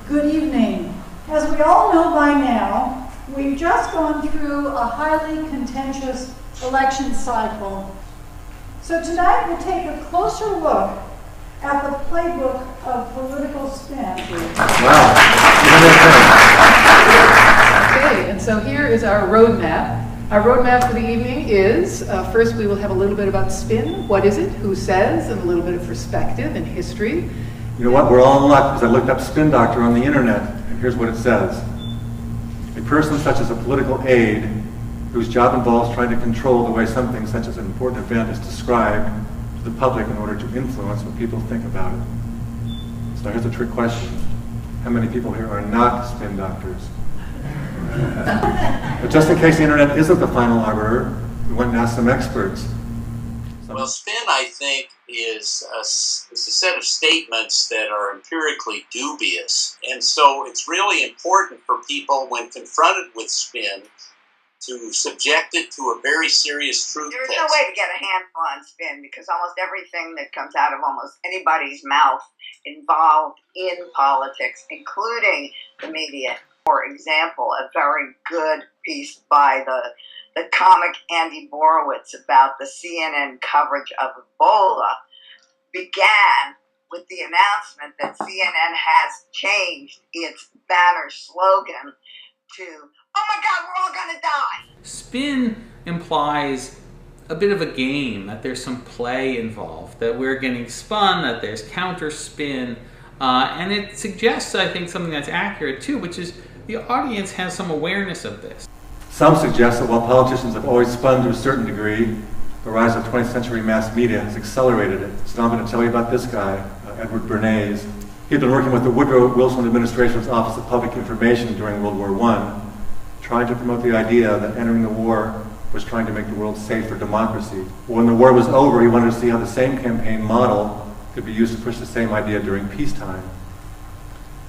Good evening. As we all know by now, we've just gone through a highly contentious election cycle. So tonight we'll take a closer look at the playbook of political spin. Wow. Okay, and so here is our roadmap. Our roadmap for the evening is, first we will have a little bit about spin. What is it? Who says? And a little bit of perspective and history. You know what? We're all in luck because I looked up spin doctor on the internet, and here's what it says. A person such as a political aide whose job involves trying to control the way something such as an important event is described to the public in order to influence what people think about it. So here's a trick question. How many people here are not spin doctors? But just in case the internet isn't the final arbiter, we went and asked some experts. Well, spin, I think, is a set of statements that are empirically dubious. And so it's really important for people, when confronted with spin, to subject it to a very serious truth test. There's no way to get a handle on spin because almost everything that comes out of almost anybody's mouth involved in politics, including the media. For example, a very good piece by the comic Andy Borowitz about the CNN coverage of Ebola began with the announcement that CNN has changed its banner slogan to, "Oh my God, we're all gonna die." Spin implies a bit of a game, that there's some play involved, that we're getting spun, that there's counter spin, and it suggests, I think, something that's accurate too, which is the audience has some awareness of this. Some suggest that while politicians have always spun to a certain degree, the rise of 20th century mass media has accelerated it. So now I'm going to tell you about this guy, Edward Bernays. He had been working with the Woodrow Wilson administration's Office of Public Information during World War I, trying to promote the idea that entering the war was trying to make the world safe for democracy. When the war was over, he wanted to see how the same campaign model could be used to push the same idea during peacetime.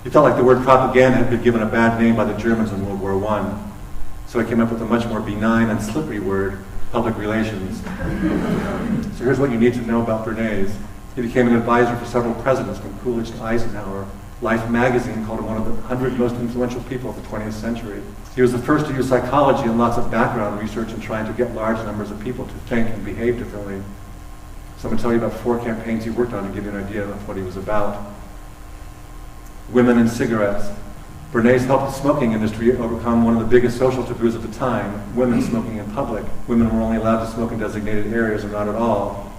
He felt like the word propaganda had been given a bad name by the Germans in World War I, so he came up with a much more benign and slippery word, public relations. So here's what you need to know about Bernays. He became an advisor for several presidents, from Coolidge to Eisenhower. Life magazine called him one of the 100 most influential people of the 20th century. He was the first to use psychology and lots of background research in trying to get large numbers of people to think and behave differently. So I'm going to tell you about 4 campaigns he worked on to give you an idea of what he was about. Women and cigarettes. Bernays helped the smoking industry overcome one of the biggest social taboos of the time, women smoking in public. Women were only allowed to smoke in designated areas or not at all.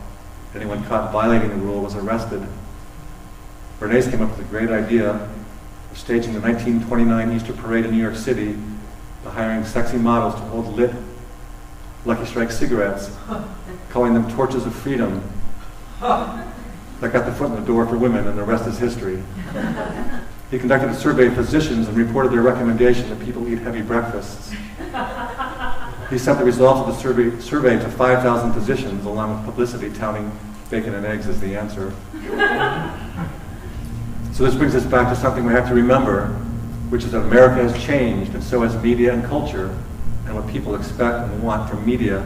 Anyone caught violating the rule was arrested. Bernays came up with a great idea of staging the 1929 Easter Parade in New York City by hiring sexy models to hold lit Lucky Strike cigarettes, calling them torches of freedom. That got the foot in the door for women, and the rest is history. He conducted a survey of physicians and reported their recommendation that people eat heavy breakfasts. He sent the results of the survey to 5,000 physicians, along with publicity touting bacon and eggs as the answer. So this brings us back to something we have to remember, which is that America has changed, and so has media and culture, and what people expect and want from media.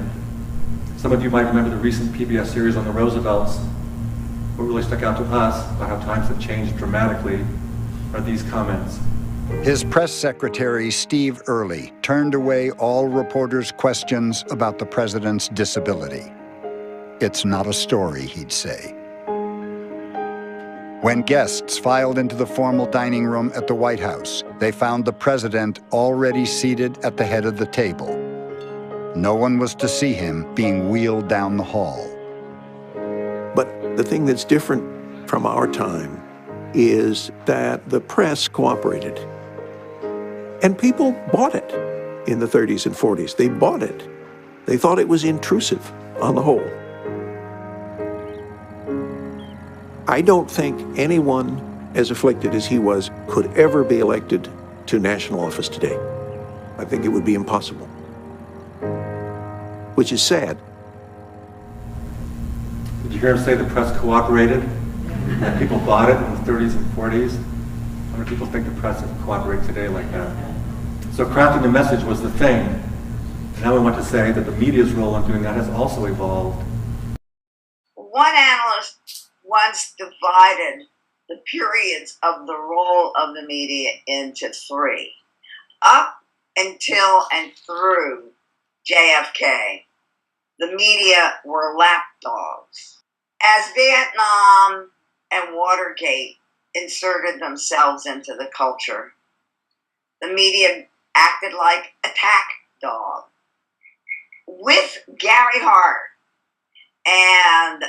Some of you might remember the recent PBS series on the Roosevelts. What really stuck out to us about how times have changed dramatically are these comments. His press secretary, Steve Early, turned away all reporters' questions about the president's disability. It's not a story, he'd say. When guests filed into the formal dining room at the White House, they found the president already seated at the head of the table. No one was to see him being wheeled down the hall. But the thing that's different from our time is that the press cooperated. And people bought it in the 30s and 40s. They bought it. They thought it was intrusive on the whole. I don't think anyone as afflicted as he was could ever be elected to national office today. I think it would be impossible, which is sad. Did you hear him say the press cooperated? That people bought it in the 30s and 40s? How many people think the press would cooperate today like that? So crafting the message was the thing. And now we want to say that the media's role in doing that has also evolved. One analyst once divided the periods of the role of the media into three. Up until and through JFK, the media were lapdogs. As Vietnam and Watergate inserted themselves into the culture, the media acted like attack dog. With Gary Hart and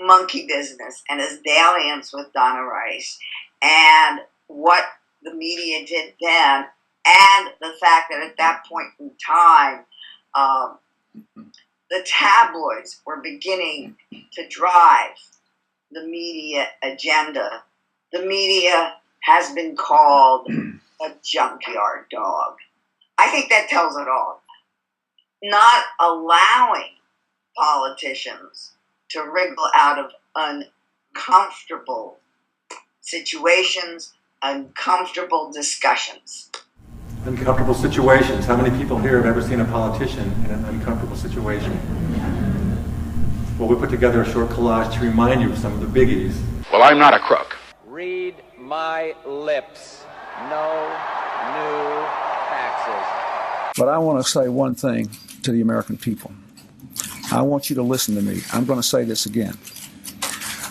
Monkey Business and his dalliance with Donna Rice and what the media did then, and the fact that at that point in time, the tabloids were beginning to drive the media agenda. The media has been called a junkyard dog. I think that tells it all. Not allowing politicians to wriggle out of uncomfortable situations, uncomfortable discussions. Uncomfortable situations. How many people here have ever seen a politician in an uncomfortable situation? Well, we put together a short collage to remind you of some of the biggies. Well, I'm not a crook. Read my lips. No new taxes. But I want to say one thing to the American people. I want you to listen to me. I'm going to say this again.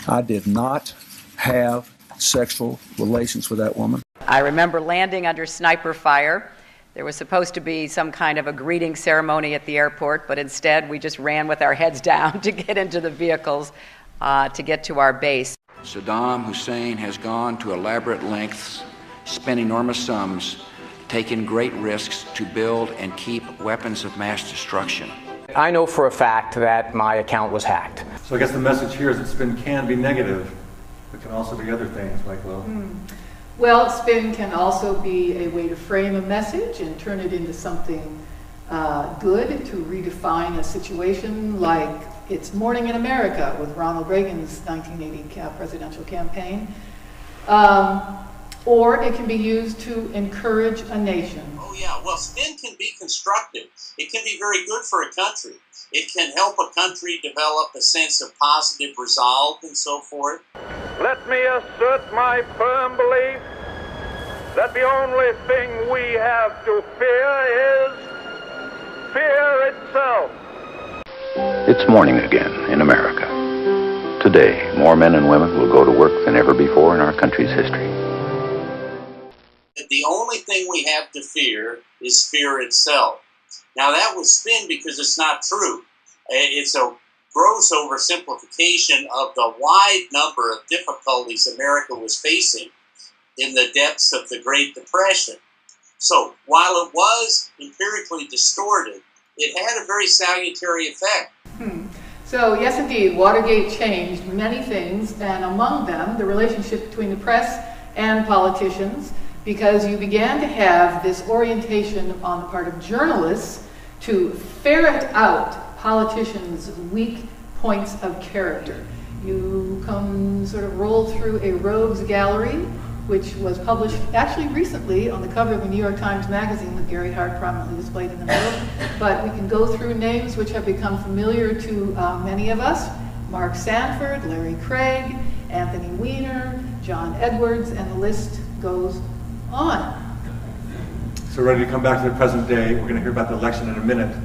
I did not have sexual relations with that woman. I remember landing under sniper fire. There was supposed to be some kind of a greeting ceremony at the airport, but instead we just ran with our heads down to get into the vehicles to get to our base. Saddam Hussein has gone to elaborate lengths, spent enormous sums, taken great risks to build and keep weapons of mass destruction. I know for a fact that my account was hacked. So I guess the message here is that spin can be negative, but can also be other things, Mike Lowe. Well, spin can also be a way to frame a message and turn it into something good, to redefine a situation like It's Morning in America with Ronald Reagan's 1980 presidential campaign. Or it can be used to encourage a nation. Oh yeah, well, spin can be constructive. It can be very good for a country. It can help a country develop a sense of positive resolve and so forth. Let me assert my firm belief that the only thing we have to fear is fear itself. It's morning again in America. Today, more men and women will go to work than ever before in our country's history. The only thing we have to fear is fear itself. Now that was spin because it's not true. It's a gross oversimplification of the wide number of difficulties America was facing in the depths of the Great Depression. So while it was empirically distorted, it had a very salutary effect. So yes, indeed, Watergate changed many things, and among them, the relationship between the press and politicians, because you began to have this orientation on the part of journalists to ferret out politicians' weak points of character. You come sort of roll through a rogues gallery, which was published actually recently on the cover of the New York Times Magazine with Gary Hart prominently displayed in the middle. But we can go through names which have become familiar to many of us: Mark Sanford, Larry Craig, Anthony Weiner, John Edwards, and the list goes on. So ready to come back to the present day. We're going to hear about the election in a minute.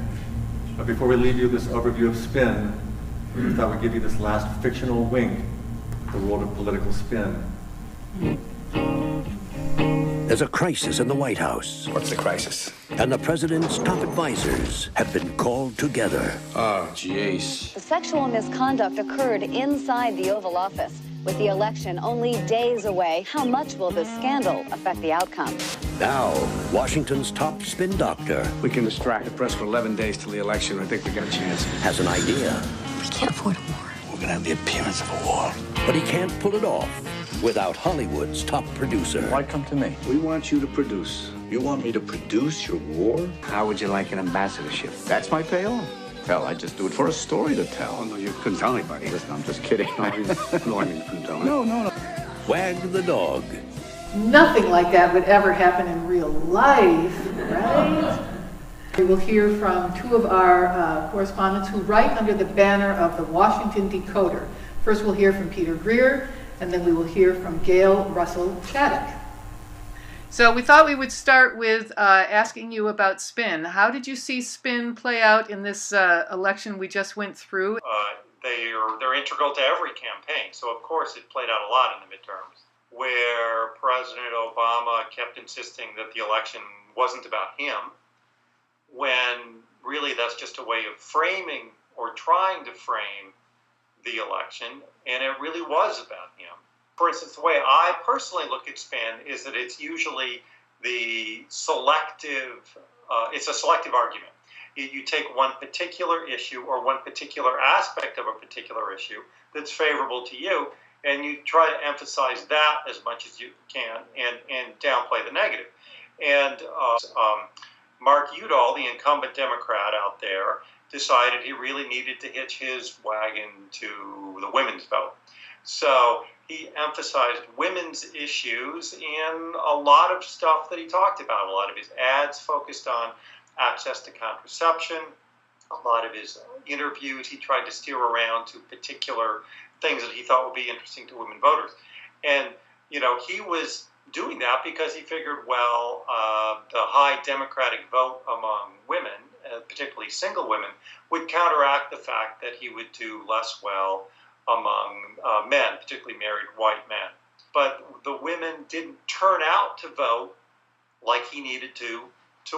But before we leave you this overview of spin, we thought we'd give you this last fictional wink at the world of political spin. There's a crisis in the White House. What's the crisis? And the president's top advisors have been called together. Oh, jeez. The sexual misconduct occurred inside the Oval Office. With the election only days away, how much will this scandal affect the outcome? Now, Washington's top spin doctor. We can distract the press for 11 days till the election. I think we got a chance. Has an idea. We can't afford a war. We're going to have the appearance of a war. But he can't pull it off without Hollywood's top producer. Why come to me? We want you to produce. You want me to produce your war? How would you like an ambassadorship? That's my payoff. Hell, I just do it for a story to tell. Oh, no, you couldn't tell anybody. Listen, I'm just kidding. No, I mean, you couldn't tell anybody. No. Wag the dog. Nothing like that would ever happen in real life, right? We will hear from two of our correspondents who write under the banner of the Washington Decoder. First, we'll hear from Peter Greer, and then we will hear from Gail Russell Shattuck. So we thought we would start with asking you about spin. How did you see spin play out in this election we just went through? They're integral to every campaign, so of course it played out a lot in the midterms, where President Obama kept insisting that the election wasn't about him, when really that's just a way of framing or trying to frame the election, and it really was about him. For instance, the way I personally look at spin is that it's usually it's a selective argument. You take one particular issue or one particular aspect of a particular issue that's favorable to you, and you try to emphasize that as much as you can and downplay the negative. And Mark Udall, the incumbent Democrat out there, decided he really needed to hitch his wagon to the women's vote. So he emphasized women's issues in a lot of stuff that he talked about. A lot of his ads focused on access to contraception. A lot of his interviews, he tried to steer around to particular things that he thought would be interesting to women voters. And, he was doing that because he figured, the high Democratic vote among women, particularly single women, would counteract the fact that he would do less well among men, particularly married white men. But the women didn't turn out to vote like he needed to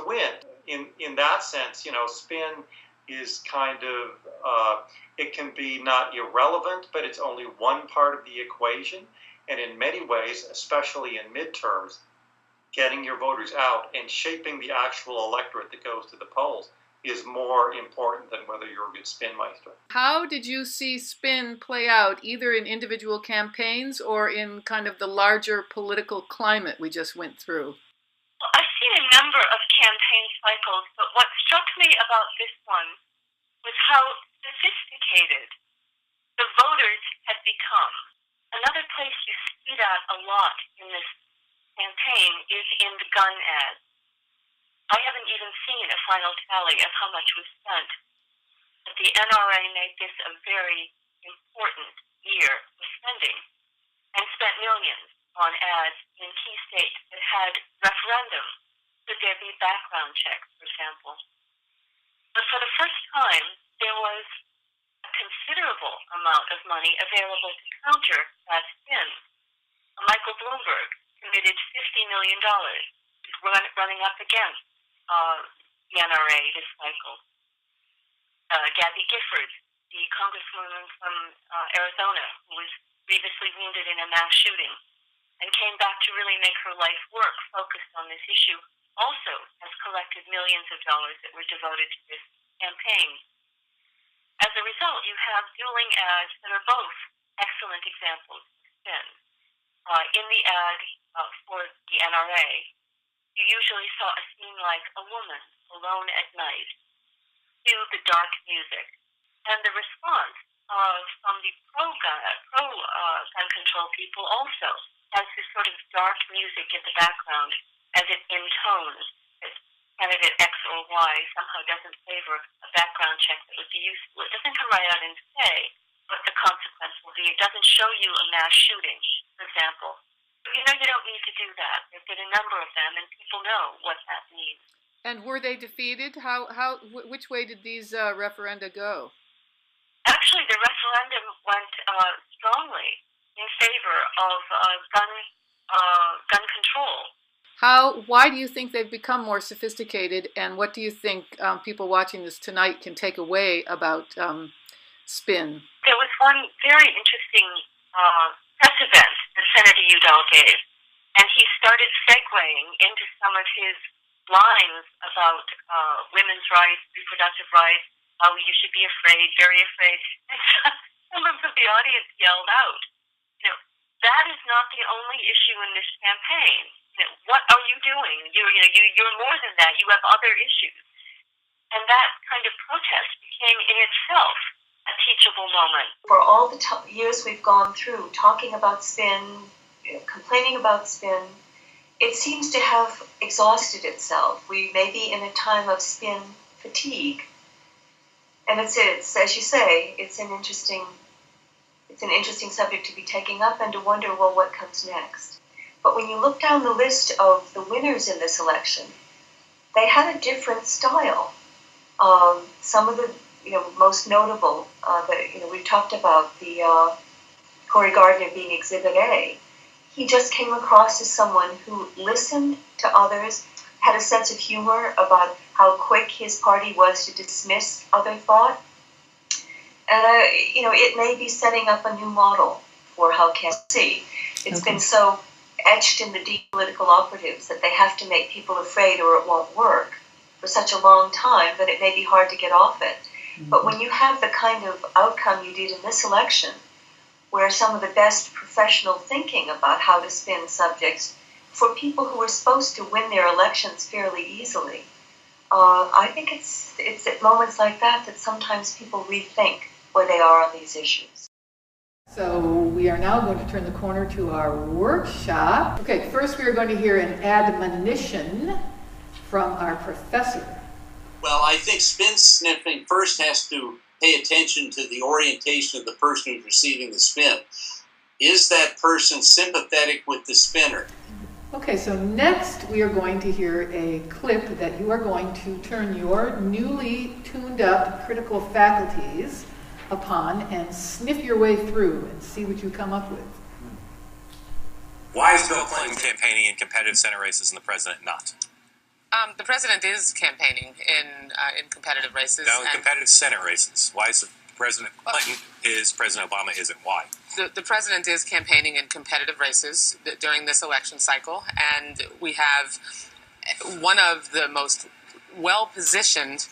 win. In that sense, spin is kind of, it can be not irrelevant, but it's only one part of the equation. And in many ways, especially in midterms, getting your voters out and shaping the actual electorate that goes to the polls is more important than whether you're a good spin meister. How did you see spin play out, either in individual campaigns or in kind of the larger political climate we just went through? Well, I've seen a number of campaign cycles, but what struck me about this one was how sophisticated the voters had become. Another place you see that a lot in this campaign is in the gun ads. I haven't even seen a final tally of how much was spent, but the NRA made this a very important year of spending and spent millions on ads in key states that had referendums. Could there be background checks, for example? But for the first time, there was a considerable amount of money available to counter that spin. Michael Bloomberg committed $50 million running up against the NRA this cycle. Gabby Giffords, the congresswoman from Arizona, who was grievously wounded in a mass shooting and came back to really make her life work focused on this issue, also has collected millions of dollars that were devoted to this campaign. As a result, you have dueling ads that are both excellent examples of spin. In the ad for the NRA, you usually saw a scene like a woman alone at night to the dark music. And the response from the pro-gun control people also has this sort of dark music in the background as it intones that candidate X or Y somehow doesn't favor a background check that would be useful. It doesn't come right out and say what the consequence will be. It doesn't show you a mass shooting, for example. But you don't need to do that. There's been a number of them, and people know what that means. And were they defeated? Which way did these referenda go? Actually, the referendum went strongly in favor of gun control. Why do you think they've become more sophisticated, and what do you think people watching this tonight can take away about spin? There was one very interesting press event that Senator Udall gave, and he started segueing into some of his lines about women's rights, reproductive rights, how you should be afraid, very afraid. And members of the audience yelled out, that is not the only issue in this campaign. What are you doing? You're more than that. You have other issues. And that kind of protest became in itself a teachable moment. For all the years we've gone through talking about spin, complaining about spin, it seems to have exhausted itself. We may be in a time of spin fatigue. And it's as you say, it's an interesting It's an interesting subject to be taking up and to wonder, well, what comes next? But when you look down the list of the winners in this election, they had a different style. Some of the most notable, we've talked about the Cory Gardner being Exhibit A. He just came across as someone who listened to others, had a sense of humor about how quick his party was to dismiss other thought. And, it may be setting up a new model for how candidacy. It's been so etched in the deep political operatives that they have to make people afraid or it won't work for such a long time that it may be hard to get off it. But when you have the kind of outcome you did in this election, where some of the best professional thinking about how to spin subjects for people who are supposed to win their elections fairly easily, I think it's at moments like that that sometimes people rethink where they are on these issues. So we are now going to turn the corner to our workshop. Okay, first we are going to hear an admonition from our professor. Well, I think spin sniffing first has to pay attention to the orientation of the person who's receiving the spin. Is that person sympathetic with the spinner? Okay, so next we are going to hear a clip that you are going to turn your newly tuned up critical faculties upon and sniff your way through and see what you come up with. Why is Bill Clinton campaigning in competitive Senate races and the president not? The president is campaigning in competitive races. No, in competitive Senate races. Why is President Clinton is, President Obama isn't? Why? The president is campaigning in competitive races during this election cycle, and we have one of the most well-positioned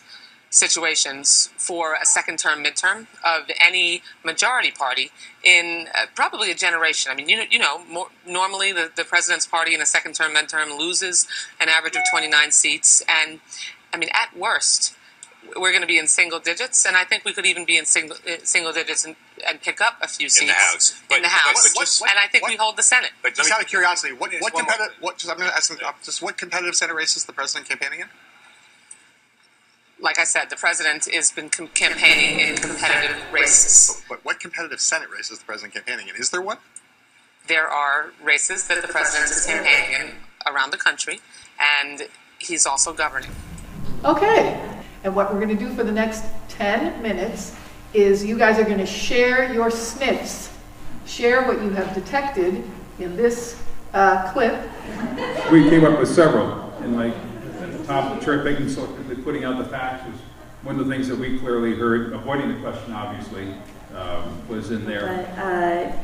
situations for a second-term midterm of any majority party in probably a generation. I mean, normally the president's party in a second-term midterm loses an average of 29 seats, and I mean, at worst, we're going to be in single digits, and I think we could even be in single digits and pick up a few seats in the House. And I think we hold the Senate. But just out of curiosity, what competitive Senate races is the president campaigning in? Like I said, the president has been campaigning in competitive races. But what competitive Senate race is the president campaigning in? Is there one? There are races that the president is campaigning in around the country, and he's also governing. Okay, and what we're going to do for the next 10 minutes is you guys are going to share your sniffs. Share what you have detected in this clip. We came up with several, and at the top of the cherry picking, so putting out the facts was one of the things that we clearly heard. Avoiding the question, obviously, was in there. But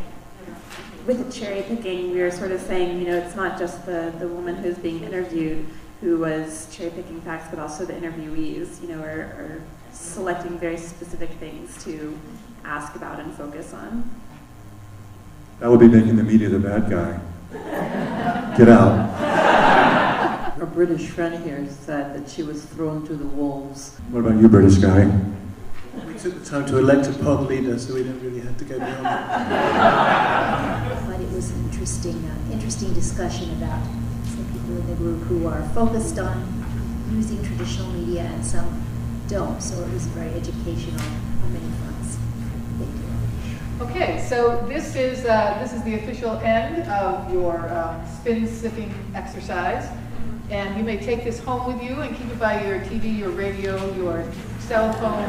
with the cherry picking, we were sort of saying, it's not just the woman who's being interviewed who was cherry picking facts, but also the interviewees, are selecting very specific things to ask about and focus on. That would be making the media the bad guy. Get out. A British friend here said that she was thrown to the wolves. What about you, British guy? We took the time to elect a pod leader, so we didn't really have to go beyond that. But it was an interesting discussion about some people in the group who are focused on using traditional media and some don't. So it was very educational on many fronts. Thank you. Okay, so this is the official end of your spin sniffing exercise. And you may take this home with you and keep it by your TV, your radio, your cell phone,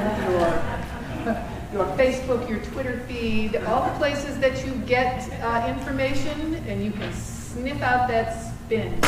your Facebook, your Twitter feed, all the places that you get information, and you can sniff out that spin.